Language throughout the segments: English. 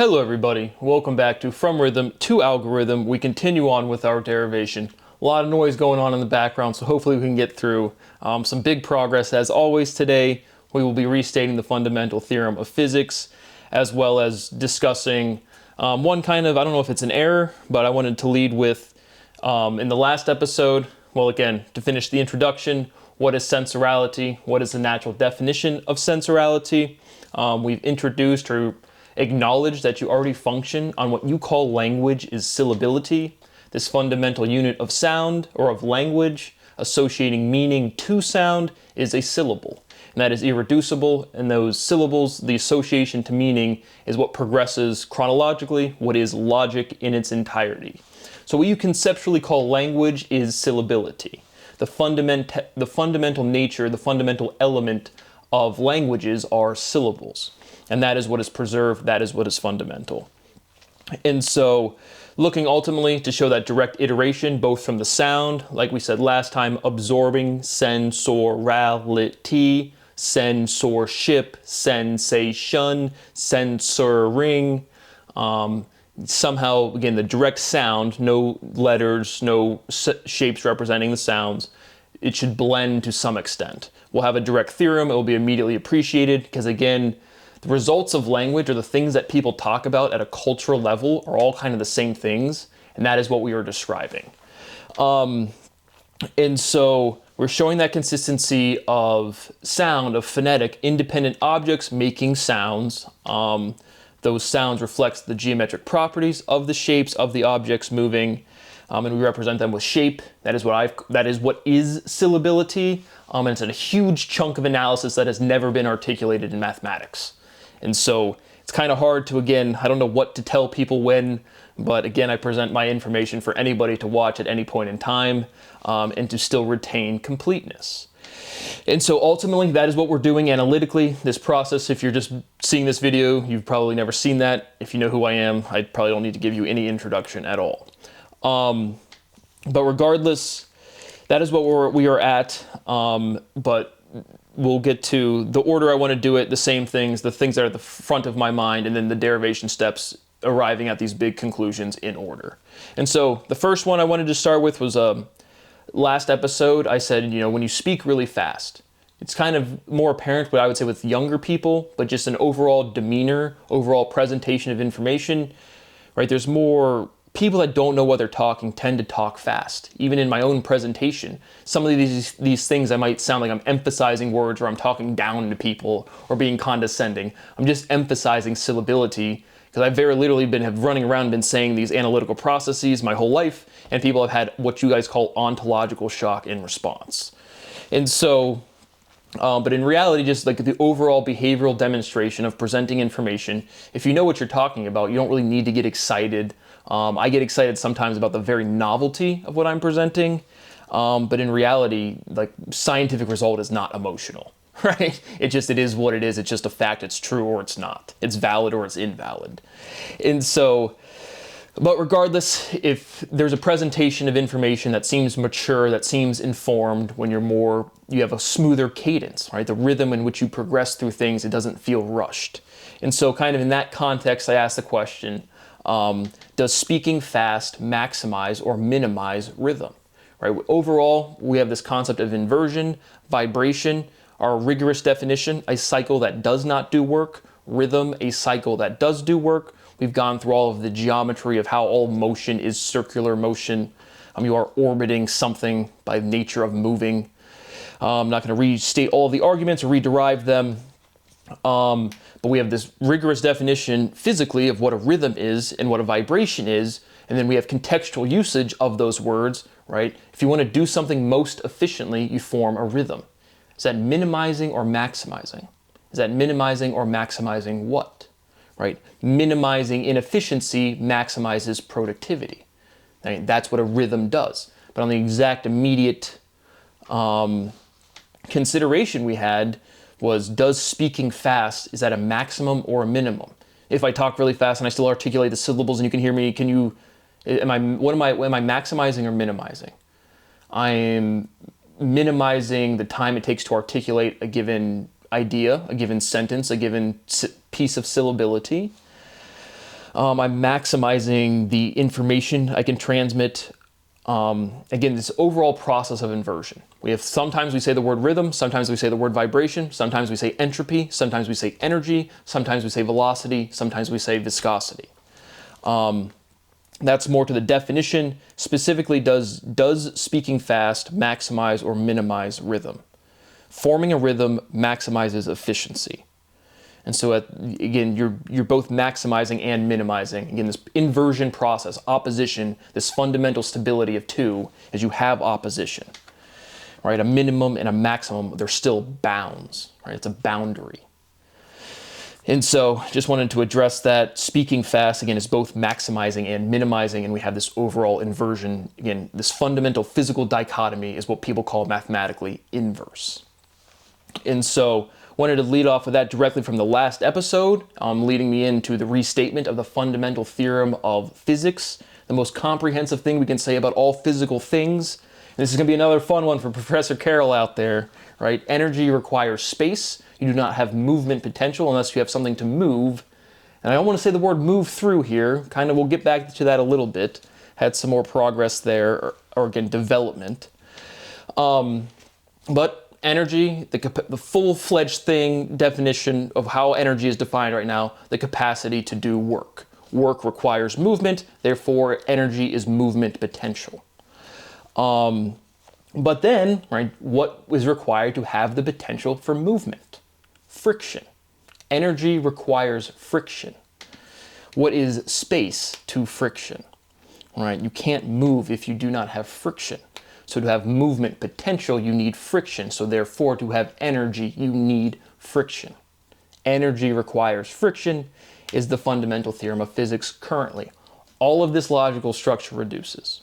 Hello everybody, welcome back to From Rhythm to Algorithm. We continue on with our derivation. A lot of noise going on in the background, so hopefully we can get through some big progress. As always today, we will be restating the fundamental theorem of physics, as well as discussing one kind of, I don't know if it's an error, but I wanted to lead with, in the last episode, well again, to finish the introduction, what is sensorality? What is the natural definition of sensorality? We've introduced or acknowledged that you already function on what you call language is syllability, this fundamental unit of sound or of language associating meaning to sound is a syllable. And that is irreducible, and those syllables, the association to meaning, is what progresses chronologically, what is logic in its entirety. So what you conceptually call language is syllability. The fundamental nature, the fundamental element of languages are syllables. And that is what is preserved, that is what is fundamental. And so, looking ultimately to show that direct iteration, both from the sound, like we said last time, absorbing, sensorality, censorship, sensation, censoring, somehow, again, the direct sound, no letters, no shapes representing the sounds, it should blend to some extent. We'll have a direct theorem, it will be immediately appreciated, because again, the results of language, or the things that people talk about at a cultural level, are all kind of the same things, and that is what we are describing. And so we're showing that consistency of sound, of phonetic, independent objects making sounds. Those sounds reflect the geometric properties of the shapes of the objects moving, and we represent them with shape. That is what is syllability, and it's a huge chunk of analysis that has never been articulated in mathematics. And so it's kind of hard to, again, I don't know what to tell people when, but again, I present my information for anybody to watch at any point in time, and to still retain completeness. And so ultimately, that is what we're doing analytically. This process, if you're just seeing this video, you've probably never seen that. If you know who I am, I probably don't need to give you any introduction at all. But regardless, that is what we are at, but we'll get to the order I want to do it, the same things, the things that are at the front of my mind, and then the derivation steps arriving at these big conclusions in order. And so the first one I wanted to start with was last episode, I said, when you speak really fast, it's kind of more apparent, what I would say with younger people, but just an overall demeanor, overall presentation of information, right? There's more people that don't know what they're talking tend to talk fast. Even in my own presentation, some of these things I might sound like I'm emphasizing words, or I'm talking down to people, or being condescending. I'm just emphasizing syllability, because I've very literally been running around and been saying these analytical processes my whole life, and people have had what you guys call ontological shock in response. And so, but in reality, just like the overall behavioral demonstration of presenting information, if you know what you're talking about, you don't really need to get excited. I get excited sometimes about the very novelty of what I'm presenting, but in reality, like, scientific result is not emotional, right? It is what it is. It's just a fact. It's true or it's not. It's valid or it's invalid. And so, but regardless, if there's a presentation of information that seems mature, that seems informed, when you have a smoother cadence, right? The rhythm in which you progress through things, it doesn't feel rushed. And so kind of in that context, I asked the question, does speaking fast maximize or minimize rhythm? Right? Overall, we have this concept of inversion, vibration, our rigorous definition, a cycle that does not do work, rhythm, a cycle that does do work. We've gone through all of the geometry of how all motion is circular motion. You are orbiting something by nature of moving. I'm not going to restate all of the arguments or rederive them. But we have this rigorous definition physically of what a rhythm is and what a vibration is, and then we have contextual usage of those words, right? If you want to do something most efficiently, you form a rhythm. Is that minimizing or maximizing? Is that minimizing or maximizing what? Right? Minimizing inefficiency maximizes productivity. I mean, that's what a rhythm does. But on the exact immediate consideration we had was, does speaking fast, is that a maximum or a minimum? If I talk really fast and I still articulate the syllables and you can hear me, am I maximizing or minimizing? I am minimizing the time it takes to articulate a given idea, a given sentence, a given piece of syllability. I'm maximizing the information I can transmit. Again, this overall process of inversion. Sometimes we say the word rhythm, sometimes we say the word vibration, sometimes we say entropy, sometimes we say energy, sometimes we say velocity, sometimes we say viscosity. That's more to the definition. Specifically, does speaking fast maximize or minimize rhythm? Forming a rhythm maximizes efficiency. And so again, you're both maximizing and minimizing. Again, this inversion process, opposition, this fundamental stability of two, as you have opposition, right? A minimum and a maximum, they're still bounds, right? It's a boundary. And so just wanted to address that. Speaking fast, again, is both maximizing and minimizing, and we have this overall inversion. Again, this fundamental physical dichotomy is what people call mathematically inverse. And so wanted to lead off with that directly from the last episode, leading me into the restatement of the fundamental theorem of physics, the most comprehensive thing we can say about all physical things. And this is going to be another fun one for Professor Carroll out there, right? Energy requires space. You do not have movement potential unless you have something to move. And I don't want to say the word move through here. Kind of, we'll get back to that a little bit. Had some more progress there, or again, development. But energy, the full-fledged thing, definition of how energy is defined right now, the capacity to do work. Work requires movement, therefore energy is movement potential. But then, right, what is required to have the potential for movement? Friction. Energy requires friction. What is space to friction? Right, you can't move if you do not have friction. So to have movement potential, you need friction. So therefore, to have energy, you need friction. Energy requires friction is the fundamental theorem of physics currently. All of this logical structure reduces.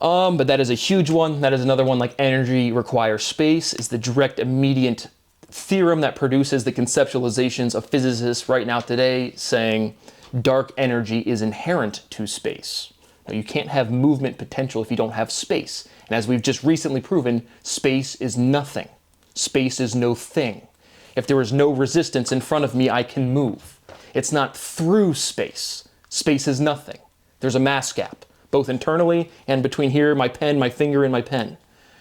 But that is a huge one. That is another one, like energy requires space, is the direct immediate theorem that produces the conceptualizations of physicists right now today saying dark energy is inherent to space. Now, you can't have movement potential if you don't have space. And as we've just recently proven, space is nothing. Space is no thing. If there is no resistance in front of me, I can move. It's not through space. Space is nothing. There's a mass gap, both internally and between here, my pen, my finger, and my pen.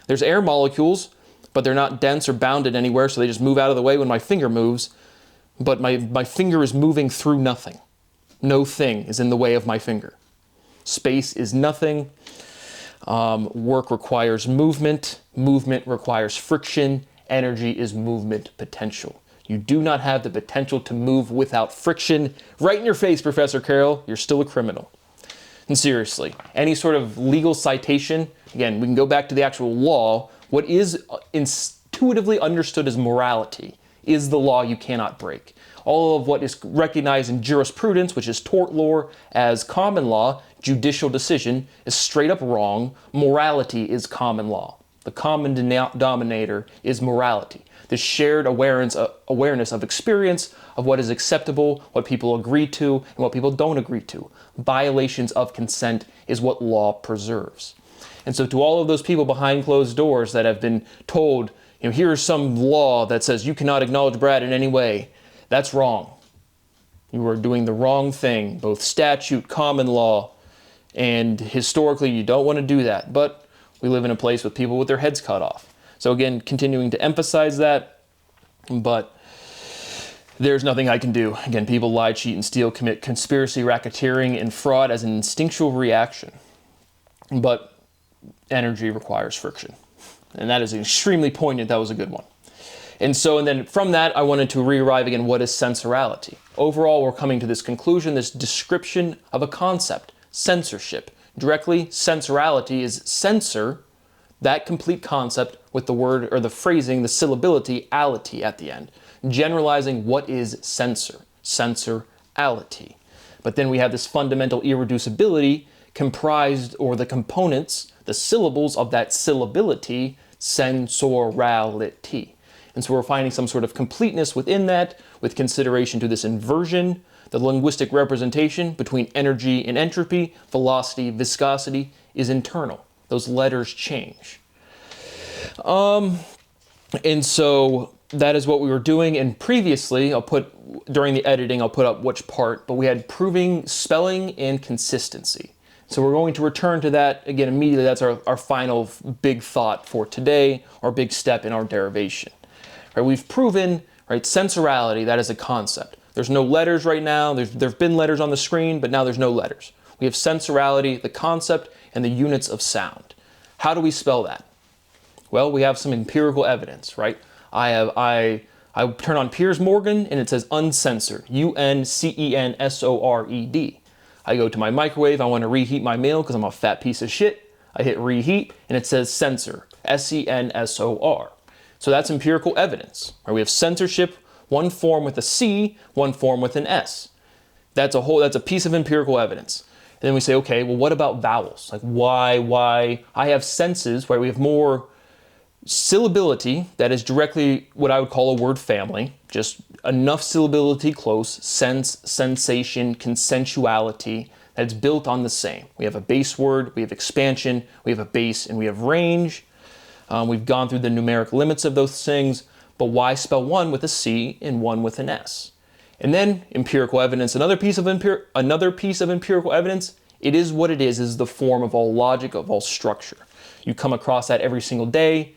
There's air molecules, but they're not dense or bounded anywhere, so they just move out of the way when my finger moves. But my finger is moving through nothing. No thing is in the way of my finger. Space is nothing. Work requires movement. Movement requires friction. Energy is movement potential. You do not have the potential to move without friction. Right in your face, Professor Carroll, you're still a criminal. And seriously, any sort of legal citation, again, we can go back to the actual law. What is intuitively understood as morality is the law you cannot break. All of what is recognized in jurisprudence, which is tort law, as common law, judicial decision, is straight up wrong. Morality is common law. The common denominator is morality. The shared awareness of experience, of what is acceptable, what people agree to, and what people don't agree to. Violations of consent is what law preserves. And so to all of those people behind closed doors that have been told, here's some law that says you cannot acknowledge Brad in any way, that's wrong. You are doing the wrong thing, both statute, common law, and historically you don't want to do that. But we live in a place with people with their heads cut off. So again, continuing to emphasize that, but there's nothing I can do. Again, people lie, cheat, and steal, commit conspiracy, racketeering, and fraud as an instinctual reaction. But energy requires friction. And that is extremely poignant. That was a good one. And then from that, I wanted to re-arrive again, what is sensorality? Overall, we're coming to this conclusion, this description of a concept, censorship. Directly, sensorality is censor, that complete concept with the word or the phrasing, the syllability, ality at the end. Generalizing what is censor, sensorality. But then we have this fundamental irreducibility comprised, or the components, the syllables of that syllability, sensorality. And so we're finding some sort of completeness within that, with consideration to this inversion, the linguistic representation between energy and entropy, velocity, viscosity is internal. Those letters change. And so that is what we were doing. And previously, during the editing, I'll put up which part, but we had proving spelling and consistency. So we're going to return to that again immediately. That's our final big thought for today, our big step in our derivation. Right, we've proven, right, sensorality, that is a concept. There's no letters right now. There've been letters on the screen, but now there's no letters. We have sensorality, the concept, and the units of sound. How do we spell that? Well, we have some empirical evidence, right? I turn on Piers Morgan and it says uncensored, UNCENSORED. I go to my microwave, I want to reheat my meal because I'm a fat piece of shit. I hit reheat and it says censor, SENSOR. So that's empirical evidence. Right? We have censorship, one form with a C, one form with an S. That's a piece of empirical evidence. And then we say, okay, well, what about vowels? Like why? I have senses where we have more syllability, that is directly what I would call a word family, just enough syllability close, sense, sensation, consensuality, that's built on the same. We have a base word, we have expansion, we have a base, and we have range. We've gone through the numeric limits of those things, but why spell one with a C and one with an S? And then empirical evidence, another piece of empirical evidence, it is what it is the form of all logic, of all structure. You come across that every single day.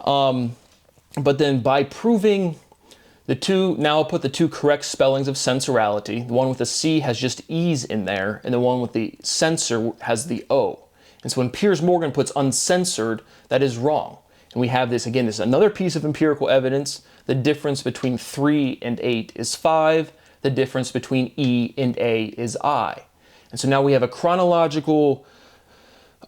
But then by proving the two, now I'll put the two correct spellings of sensorality. The one with the C has just E's in there, and the one with the censor has the O. And so when Piers Morgan puts uncensored, that is wrong. And we have this, again, this is another piece of empirical evidence. The difference between 3 and 8 is 5. The difference between E and A is I. And so now we have a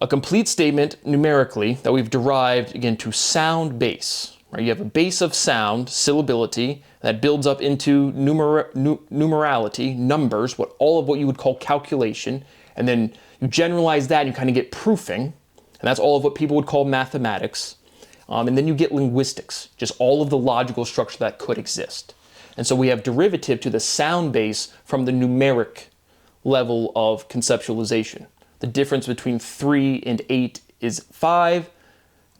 complete statement numerically that we've derived, again, to sound base. Right? You have a base of sound, syllability, that builds up into numerality, numbers, all of what you would call calculation, and then you generalize that and you kind of get proofing, and that's all of what people would call mathematics. And then you get linguistics, just all of the logical structure that could exist. And so we have derivative to the sound base from the numeric level of conceptualization. The difference between 3 and 8 is 5.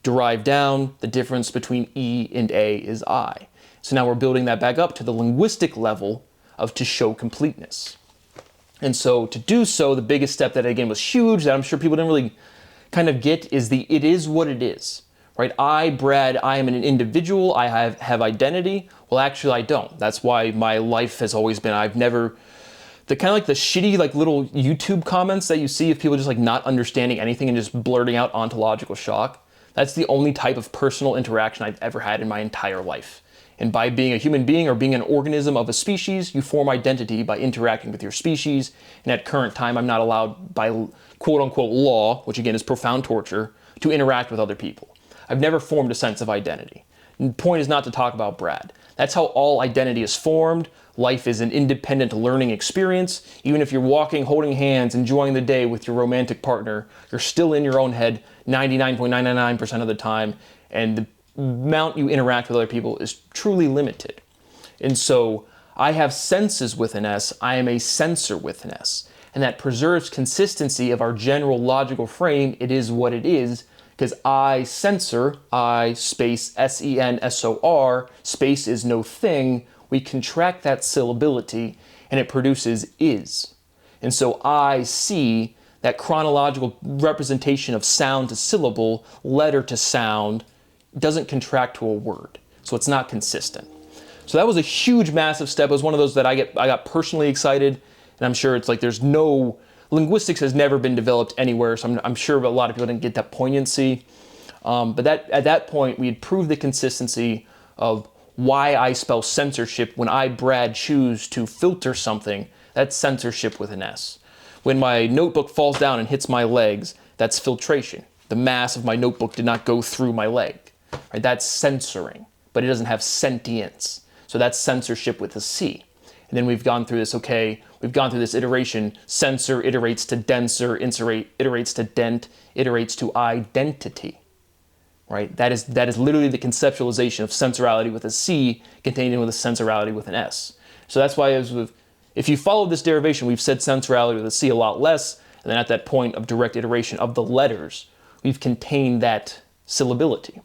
Derived down, the difference between E and A is I. So now we're building that back up to the linguistic level to show completeness. And so to do so, the biggest step that again was huge, that I'm sure people didn't really kind of get, is it is what it is. Right? Brad, I am an individual, I have identity. Well, actually I don't. That's why my life has always been, I've never, the kind of like the shitty like little YouTube comments that you see of people just like not understanding anything and just blurting out ontological shock. That's the only type of personal interaction I've ever had in my entire life. And by being a human being or being an organism of a species, you form identity by interacting with your species. And at current time, I'm not allowed by quote unquote law, which again is profound torture, to interact with other people. I've never formed a sense of identity. And the point is not to talk about Brad. That's how all identity is formed. Life is an independent learning experience. Even if you're walking, holding hands, enjoying the day with your romantic partner, you're still in your own head 99.999% of the time, and the amount you interact with other people is truly limited. And so I have senses with an S, I am a sensor with an S, and that preserves consistency of our general logical frame. It is what it is, because I sensor, I space SENSOR, space is no thing. We contract that syllability and it produces is. And so I see that chronological representation of sound to syllable, letter to sound, doesn't contract to a word. So it's not consistent. So that was a huge, massive step. It was one of those that I got personally excited, and I'm sure it's like linguistics has never been developed anywhere, so I'm sure a lot of people didn't get that poignancy. But at that point, we had proved the consistency of why I spell censorship when I, Brad, choose to filter something. That's censorship with an S. When my notebook falls down and hits my legs, that's filtration. The mass of my notebook did not go through my leg. Right? That's censoring, but it doesn't have sentience. So that's censorship with a C. And then we've gone through this, we've gone through this iteration. Censor iterates to denser, iterates to dent, iterates to identity. Right? That is literally the conceptualization of sensorality with a C contained in with a sensorality with an S. So that's why if you follow this derivation, we've said sensorality with a C a lot less, and then at that point of direct iteration of the letters, we've contained that syllability.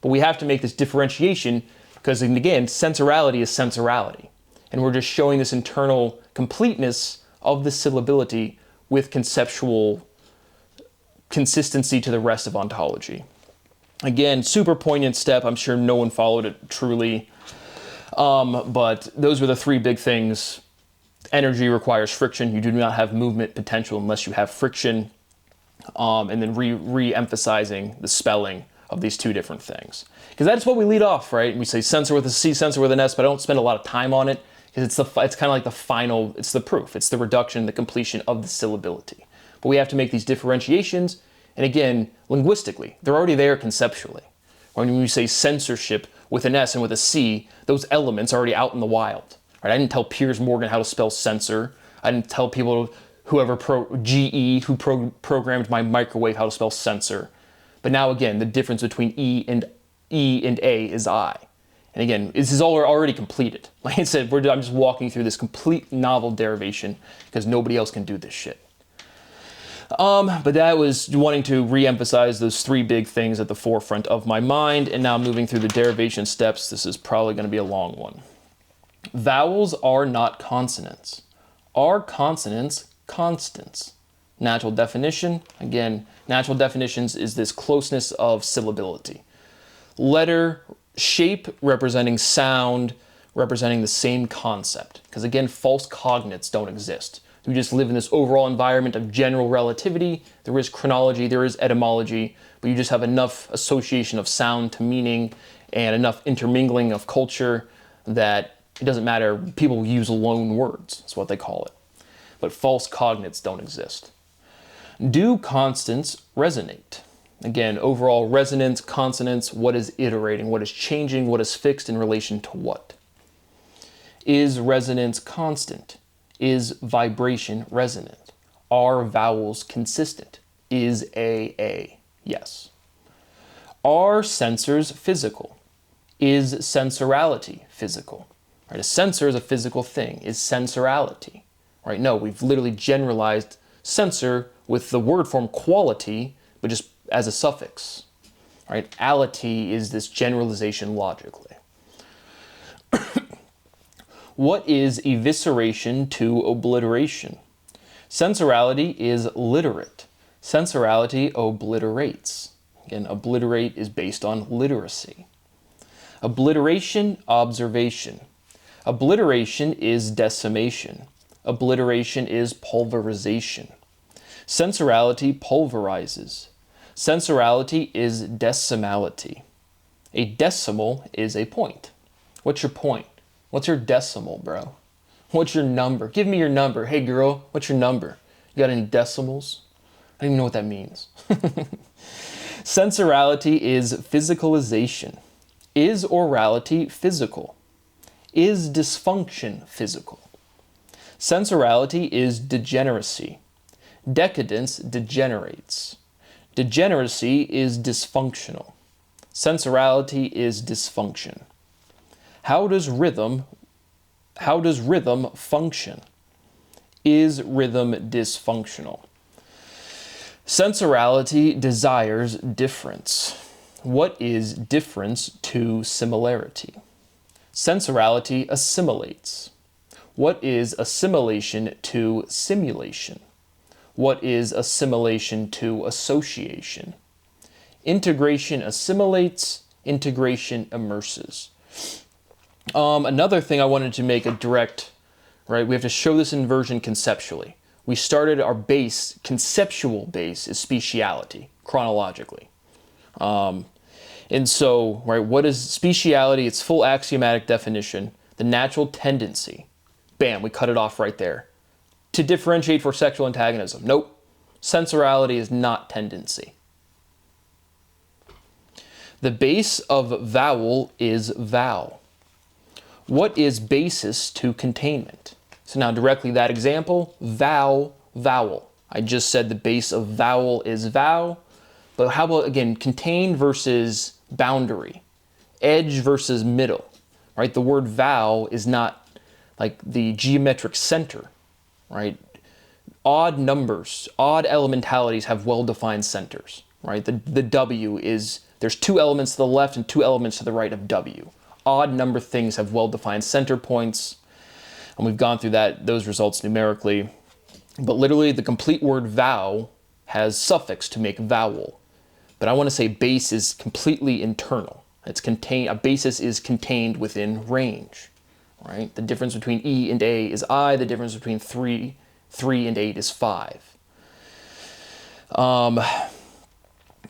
But we have to make this differentiation Because again, sensorality is sensorality. And we're just showing this internal completeness of the syllability with conceptual consistency to the rest of ontology. Again, super poignant step. I'm sure no one followed it truly. But those were the three big things. Energy requires friction. You do not have movement potential unless you have friction. And then re-emphasizing the spelling of these two different things. Because that's what we lead off, right? We say sensor with a C, sensor with an S, but I don't spend a lot of time on it because it's kind of like the final, it's the proof. It's the reduction, the completion of the syllability. But we have to make these differentiations. And again, linguistically, they're already there conceptually. When we say censorship with an S and with a C, those elements are already out in the wild. Right? I didn't tell Piers Morgan how to spell censor. I didn't tell people, GE, who programmed my microwave, how to spell sensor. But now again, the difference between E and A is I. And again, this is all already completed. Like I said, I'm just walking through this complete novel derivation because nobody else can do this shit. But that was wanting to re-emphasize those three big things at the forefront of my mind. And now moving through the derivation steps, this is probably going to be a long one. Vowels are not consonants. Are consonants constants? Natural definition, again, natural definitions is this closeness of syllability. Letter, shape representing sound, representing the same concept. Because again, false cognates don't exist. We just live in this overall environment of general relativity. There is chronology, there is etymology, but you just have enough association of sound to meaning and enough intermingling of culture that it doesn't matter. People use loan words, that's what they call it. But false cognates don't exist. Do constants resonate? Again, overall resonance, consonance, what is iterating, what is changing, what is fixed in relation to what? Is resonance constant? Is vibration resonant? Are vowels consistent? Is A? Yes. Are sensors physical? Is sensorality physical? Right, a sensor is a physical thing. Is sensorality? Right? No, we've literally generalized sensor with the word form quality, but just as a suffix. Right? Ality is this generalization logically. What is evisceration to obliteration? Sensorality is literate. Sensorality obliterates. Again, obliterate is based on literacy. Obliteration, observation. Obliteration is decimation. Obliteration is pulverization. Sensorality pulverizes. Sensorality is decimality. A decimal is a point. What's your point? What's your decimal, bro? What's your number? Give me your number. Hey, girl, what's your number? You got any decimals? I don't even know what that means. Sensorality is physicalization. Is orality physical? Is dysfunction physical? Sensorality is degeneracy. Decadence degenerates. Degeneracy is dysfunctional. Sensorality is dysfunction. How does rhythm function? Is rhythm dysfunctional? Sensorality desires difference. What is difference to similarity? Sensorality assimilates. What is assimilation to simulation? What is assimilation to association? Integration assimilates, integration immerses. Another thing I wanted to make a direct, right, we have to show this inversion conceptually. We started our base, conceptual base is speciality, chronologically. And so, right, what is speciality? It's full axiomatic definition. The natural tendency. Bam, we cut it off right there. To differentiate for sexual antagonism. Nope. Sensorality is not tendency. The base of vowel is vowel. What is basis to containment? So now directly that example, vowel, vowel. I just said the base of vowel is vowel, but how about again, contain versus boundary, edge versus middle, right? The word vowel is not like the geometric center, right? Odd numbers, odd elementalities have well-defined centers, right? The W is, there's two elements to the left and two elements to the right of W. odd number things have well-defined center points. And we've gone through those results numerically. But literally the complete word vow has suffix to make vowel. But I want to say base is completely internal. A basis is contained within range, right? The difference between E and A is I. The difference between 3 and 8 is 5.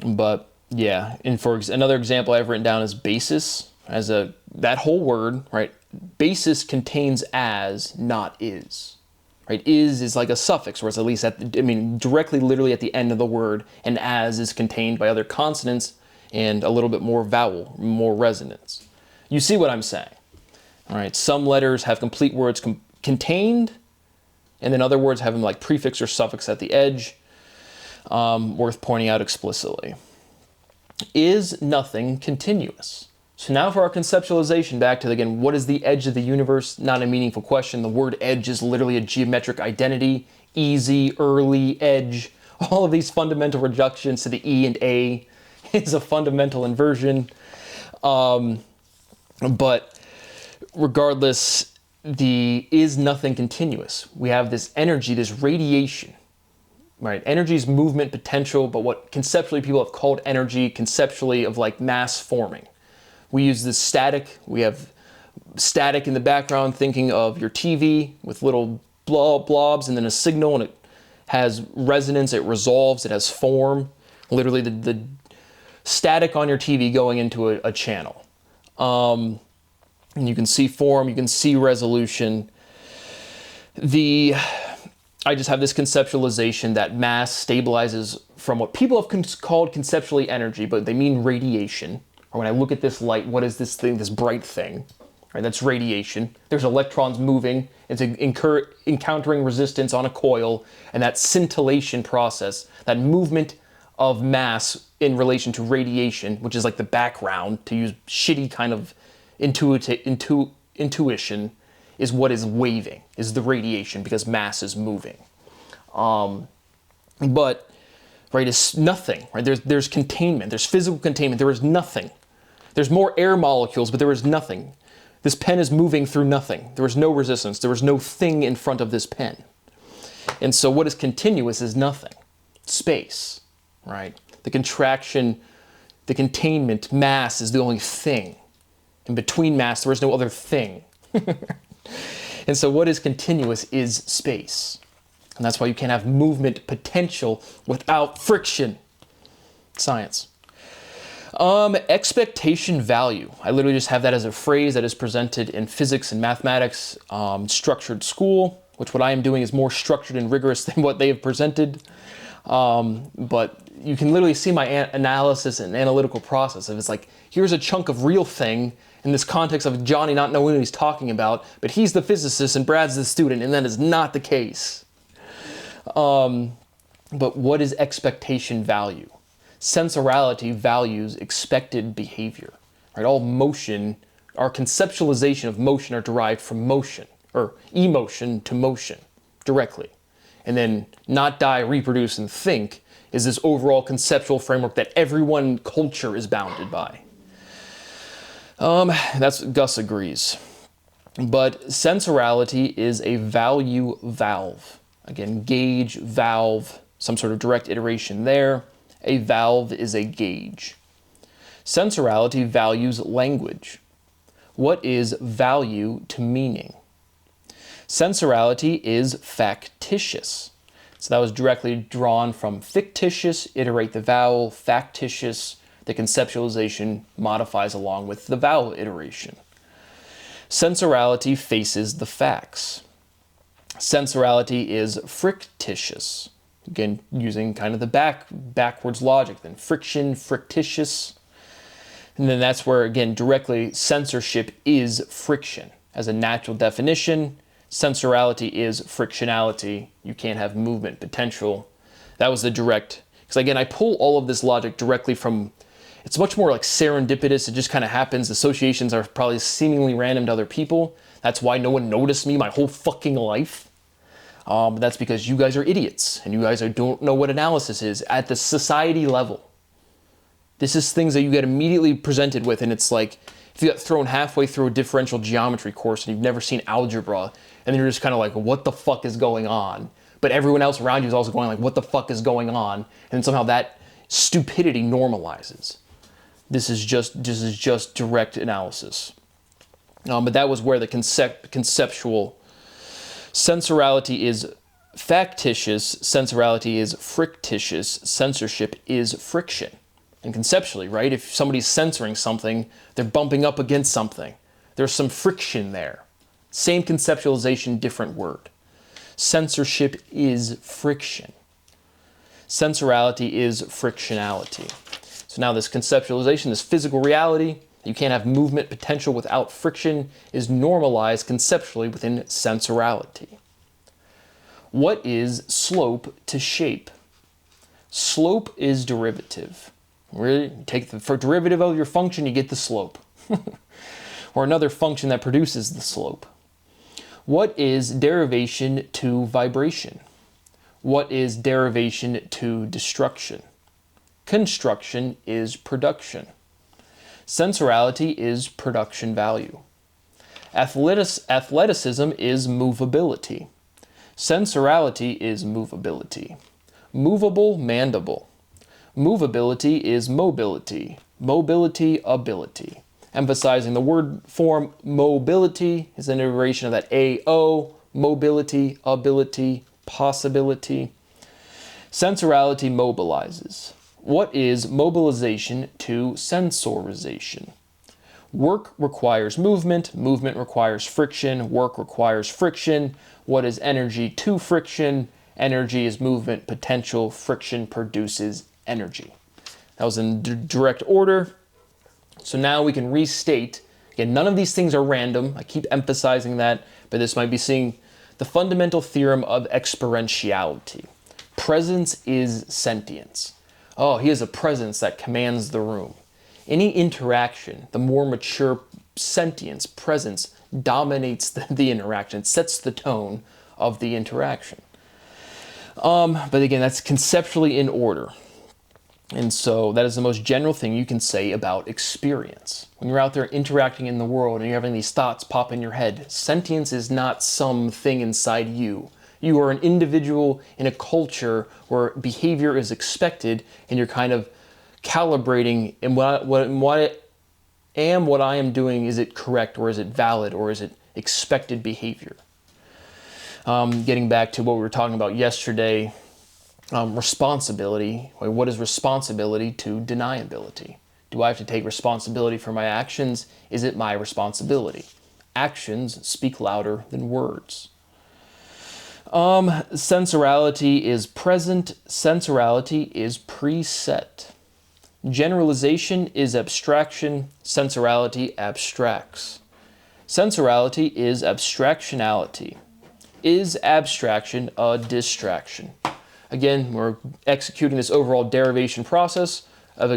But yeah, and for another example I've written down is basis as that whole word, right? Basis contains as, not is, right? Is like a suffix, whereas at least directly, literally at the end of the word, and as is contained by other consonants and a little bit more vowel, more resonance. You see what I'm saying, all right? Some letters have complete words contained, and then other words have them like prefix or suffix at the edge, worth pointing out explicitly. Is nothing continuous? So now for our conceptualization, back to, again, what is the edge of the universe? Not a meaningful question. The word edge is literally a geometric identity. Easy, early, edge. All of these fundamental reductions to the E and A is a fundamental inversion. But regardless, is nothing continuous? We have this energy, this radiation, right? Energy is movement potential, but what conceptually people have called energy, conceptually of like mass forming. We use this static. We have static in the background, thinking of your TV with little blobs and then a signal, and it has resonance, it resolves, it has form. Literally the static on your TV going into a channel. And you can see form, you can see resolution. I just have this conceptualization that mass stabilizes from what people have called conceptually energy, but they mean radiation. Or when I look at this light, what is this thing, this bright thing? Right, that's radiation. There's electrons moving. It's encountering resistance on a coil, and that scintillation process, that movement of mass in relation to radiation, which is like the background, to use shitty kind of intuition, is what is waving, is the radiation, because mass is moving. But, right, it's nothing, right? There's containment, there's physical containment, there is nothing. There's more air molecules, but there is nothing. This pen is moving through nothing. There is no resistance. There is no thing in front of this pen. And so what is continuous is nothing. Space, right? The contraction, the containment, mass is the only thing. In between mass, there is no other thing. And so what is continuous is space. And that's why you can't have movement potential without friction. Science. Expectation value. I literally just have that as a phrase that is presented in physics and mathematics, structured school, which what I am doing is more structured and rigorous than what they have presented. But you can literally see my analysis and analytical process. If it's like, here's a chunk of real thing in this context of Johnny not knowing what he's talking about, but he's the physicist and Brad's the student, and that is not the case. But what is expectation value? Sensorality values expected behavior, right? All motion, our conceptualization of motion are derived from motion, or emotion to motion, directly. And then not die, reproduce, and think is this overall conceptual framework that everyone culture is bounded by. That's Gus agrees. But sensorality is a value valve. Again, gauge, valve, some sort of direct iteration there. A valve is a gauge. Sensorality values language. What is value to meaning? Sensorality is factitious. So that was directly drawn from fictitious, iterate the vowel, factitious, the conceptualization modifies along with the vowel iteration. Sensorality faces the facts. Sensorality is frictitious. Again, using kind of the backwards logic, then friction, frictitious. And then that's where, again, directly censorship is friction. As a natural definition, sensorality is frictionality. You can't have movement potential. That was the direct, because again, I pull all of this logic directly from, it's much more like serendipitous. It just kind of happens. Associations are probably seemingly random to other people. That's why no one noticed me my whole fucking life. But that's because you guys are idiots and you guys don't know what analysis is at the society level. This is things that you get immediately presented with, and it's like, If you got thrown halfway through a differential geometry course and you've never seen algebra, and then you're just kind of like, what the fuck is going on? But everyone else around you is also going like, what the fuck is going on? And somehow that stupidity normalizes. This is just direct analysis. But that was where the conceptual sensorality is factitious, sensorality is frictitious, censorship is friction. And conceptually, right, if somebody's censoring something, they're bumping up against something. There's some friction there. Same conceptualization, different word. Censorship is friction. Sensorality is frictionality. So now this conceptualization, this physical reality, you can't have movement potential without friction, is normalized conceptually within sensorality. What is slope to shape? Slope is derivative. Really, you take the derivative of your function, you get the slope. Or another function that produces the slope. What is derivation to vibration? What is derivation to destruction? Construction is production. Sensorality is production value. Athleticism is movability. Sensorality is movability. Movable mandible. Movability is mobility. Mobility, ability. Emphasizing the word form mobility is an iteration of that AO, mobility, ability, possibility. Sensorality mobilizes. What is mobilization to sensorization? Work requires movement, movement requires friction, work requires friction. What is energy to friction? Energy is movement potential, friction produces energy. That was in direct order. So now we can restate. Again, none of these things are random. I keep emphasizing that, but this might be seeing the fundamental theorem of experientiality. Presence is sentience. Oh, he has a presence that commands the room. Any interaction, the more mature sentience, presence, dominates the interaction, it sets the tone of the interaction. But again, that's conceptually in order. And so that is the most general thing you can say about experience. When you're out there interacting in the world and you're having these thoughts pop in your head, sentience is not something inside you. You are an individual in a culture where behavior is expected, and you're kind of calibrating in what I am doing, is it correct, or is it valid, or is it expected behavior? Getting back to what we were talking about yesterday, responsibility. What is responsibility to deniability? Do I have to take responsibility for my actions? Is it my responsibility? Actions speak louder than words. Sensorality is present. Sensorality is preset. Generalization is abstraction. Sensorality abstracts. Sensorality is abstractionality. Is abstraction a distraction? Again, we're executing this overall derivation process of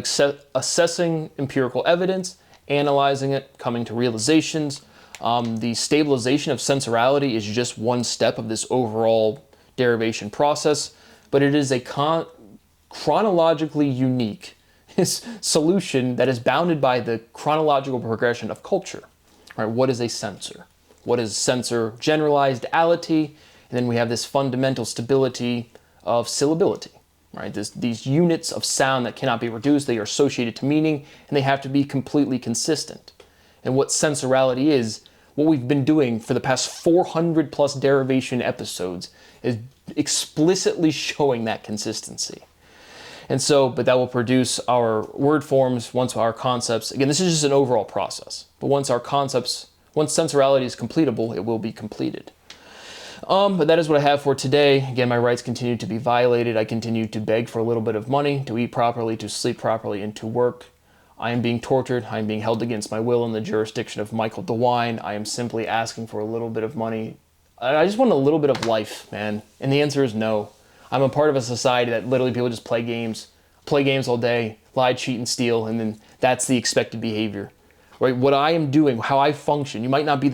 assessing empirical evidence, analyzing it, coming to realizations. The stabilization of sensorality is just one step of this overall derivation process, but it is a chronologically unique solution that is bounded by the chronological progression of culture. Right? What is a sensor? What is sensor generalized ality? And then we have this fundamental stability of syllability. Right? These units of sound that cannot be reduced, they are associated to meaning, and they have to be completely consistent. And what sensorality is, what we've been doing for the past 400 plus derivation episodes, is explicitly showing that consistency. And so, but that will produce our word forms once our concepts, again, this is just an overall process, but once sensorality is completable, it will be completed. But that is what I have for today. Again, my rights continue to be violated. I continue to beg for a little bit of money, to eat properly, to sleep properly, and to work. I am being tortured. I am being held against my will in the jurisdiction of Michael DeWine. I am simply asking for a little bit of money. I just want a little bit of life, man. And the answer is no. I'm a part of a society that literally people just play games all day, lie, cheat, and steal, and then that's the expected behavior. Right? What I am doing, how I function, you might not be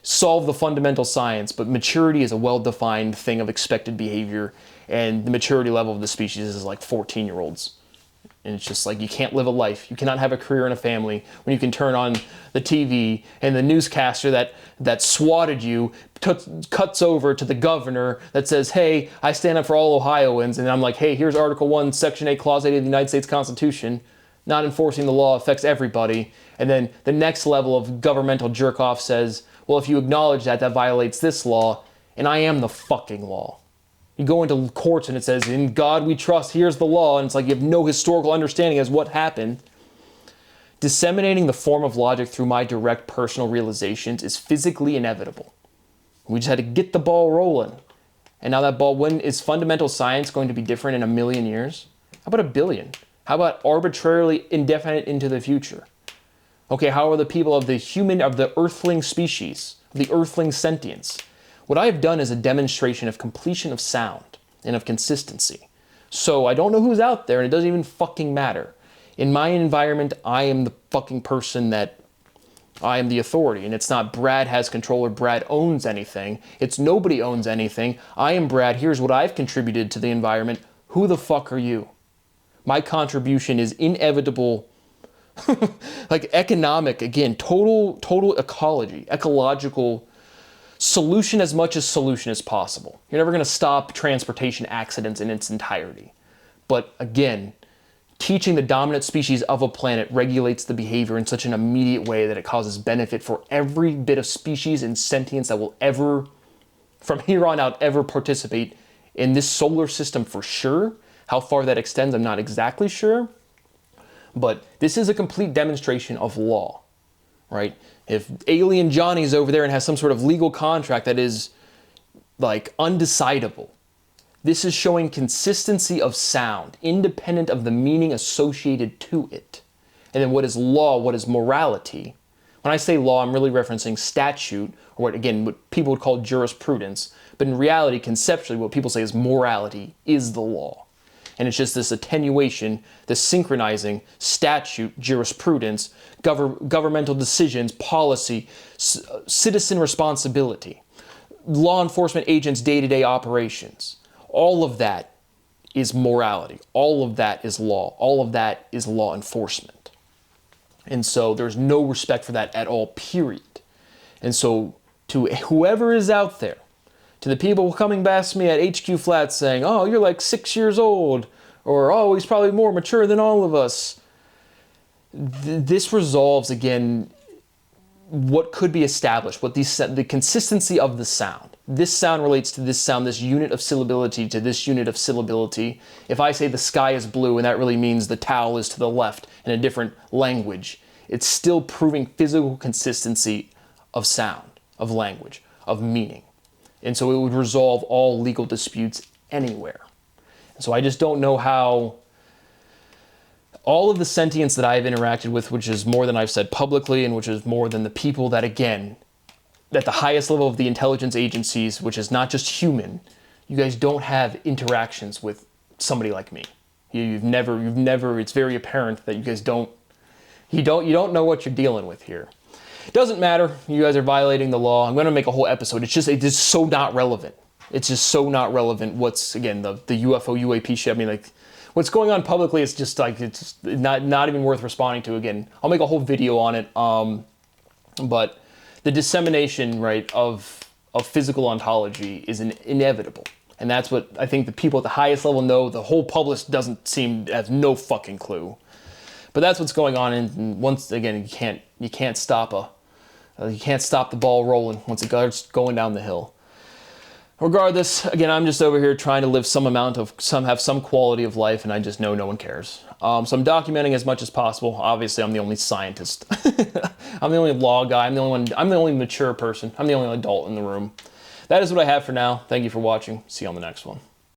solve the fundamental science, but maturity is a well-defined thing of expected behavior, and the maturity level of the species is like 14-year-olds. And it's just like, you can't live a life. You cannot have a career and a family when you can turn on the TV and the newscaster that swatted you cuts over to the governor that says, hey, I stand up for all Ohioans. And I'm like, hey, here's Article 1, Section 8, Clause 8 of the United States Constitution. Not enforcing the law affects everybody. And then the next level of governmental jerk-off says, well, if you acknowledge that, that violates this law, and I am the fucking law. You go into courts and it says, in God we trust, here's the law, and it's like you have no historical understanding as what happened. Disseminating the form of logic through my direct personal realizations is physically inevitable. We just had to get the ball rolling. And now that ball, when is fundamental science going to be different in 1,000,000 years? How about 1,000,000,000? How about arbitrarily indefinite into the future? Okay, how are the people of the earthling species, the earthling sentience? What I have done is a demonstration of completion of sound and of consistency. So I don't know who's out there, and it doesn't even fucking matter. In my environment, I am the fucking person that I am the authority, and it's not Brad has control or Brad owns anything. It's nobody owns anything. I am Brad. Here's what I've contributed to the environment. Who the fuck are you? My contribution is inevitable, like economic, again, total ecology, ecological solution as much as solution as possible. You're never going to stop transportation accidents in its entirety. But again, teaching the dominant species of a planet regulates the behavior in such an immediate way that it causes benefit for every bit of species and sentience that will ever, from here on out, ever participate in this solar system for sure. How far that extends, I'm not exactly sure. But this is a complete demonstration of law, right? If Alien Johnny's over there and has some sort of legal contract that is like undecidable, this is showing consistency of sound, independent of the meaning associated to it. And then what is law, what is morality? When I say law, I'm really referencing statute, or what people would call jurisprudence. But in reality, conceptually, what people say is morality is the law. And it's just this attenuation, this synchronizing statute, jurisprudence, governmental decisions, policy, citizen responsibility, law enforcement agents' day-to-day operations. All of that is morality. All of that is law. All of that is law enforcement. And so there's no respect for that at all, period. And so to whoever is out there, to the people coming past me at HQ Flats saying, oh, you're like 6 years old, or oh, he's probably more mature than all of us. This resolves, again, what could be established, the consistency of the sound. This sound relates to this sound, this unit of syllability to this unit of syllability. If I say the sky is blue and that really means the towel is to the left in a different language, it's still proving physical consistency of sound, of language, of meaning. And so it would resolve all legal disputes anywhere. So I just don't know how all of the sentience that I've interacted with, which is more than I've said publicly, and which is more than the people that, again, at the highest level of the intelligence agencies, which is not just human, you guys don't have interactions with somebody like me. You've never, it's very apparent that you guys don't know what you're dealing with here. It doesn't matter. You guys are violating the law. I'm going to make a whole episode. It's just so not relevant. It's just so not relevant. What's, again, the UFO, UAP shit. I mean, like, what's going on publicly is just like, it's not even worth responding to. Again, I'll make a whole video on it. But the dissemination, right, of physical ontology is inevitable. And that's what I think the people at the highest level know. The whole public has no fucking clue. But that's what's going on. And once again, you can't stop the ball rolling once it starts going down the hill. Regardless, again, I'm just over here trying to live have some quality of life, and I just know no one cares. So I'm documenting as much as possible. Obviously, I'm the only scientist. I'm the only law guy. I'm the only mature person. I'm the only adult in the room. That is what I have for now. Thank you for watching. See you on the next one.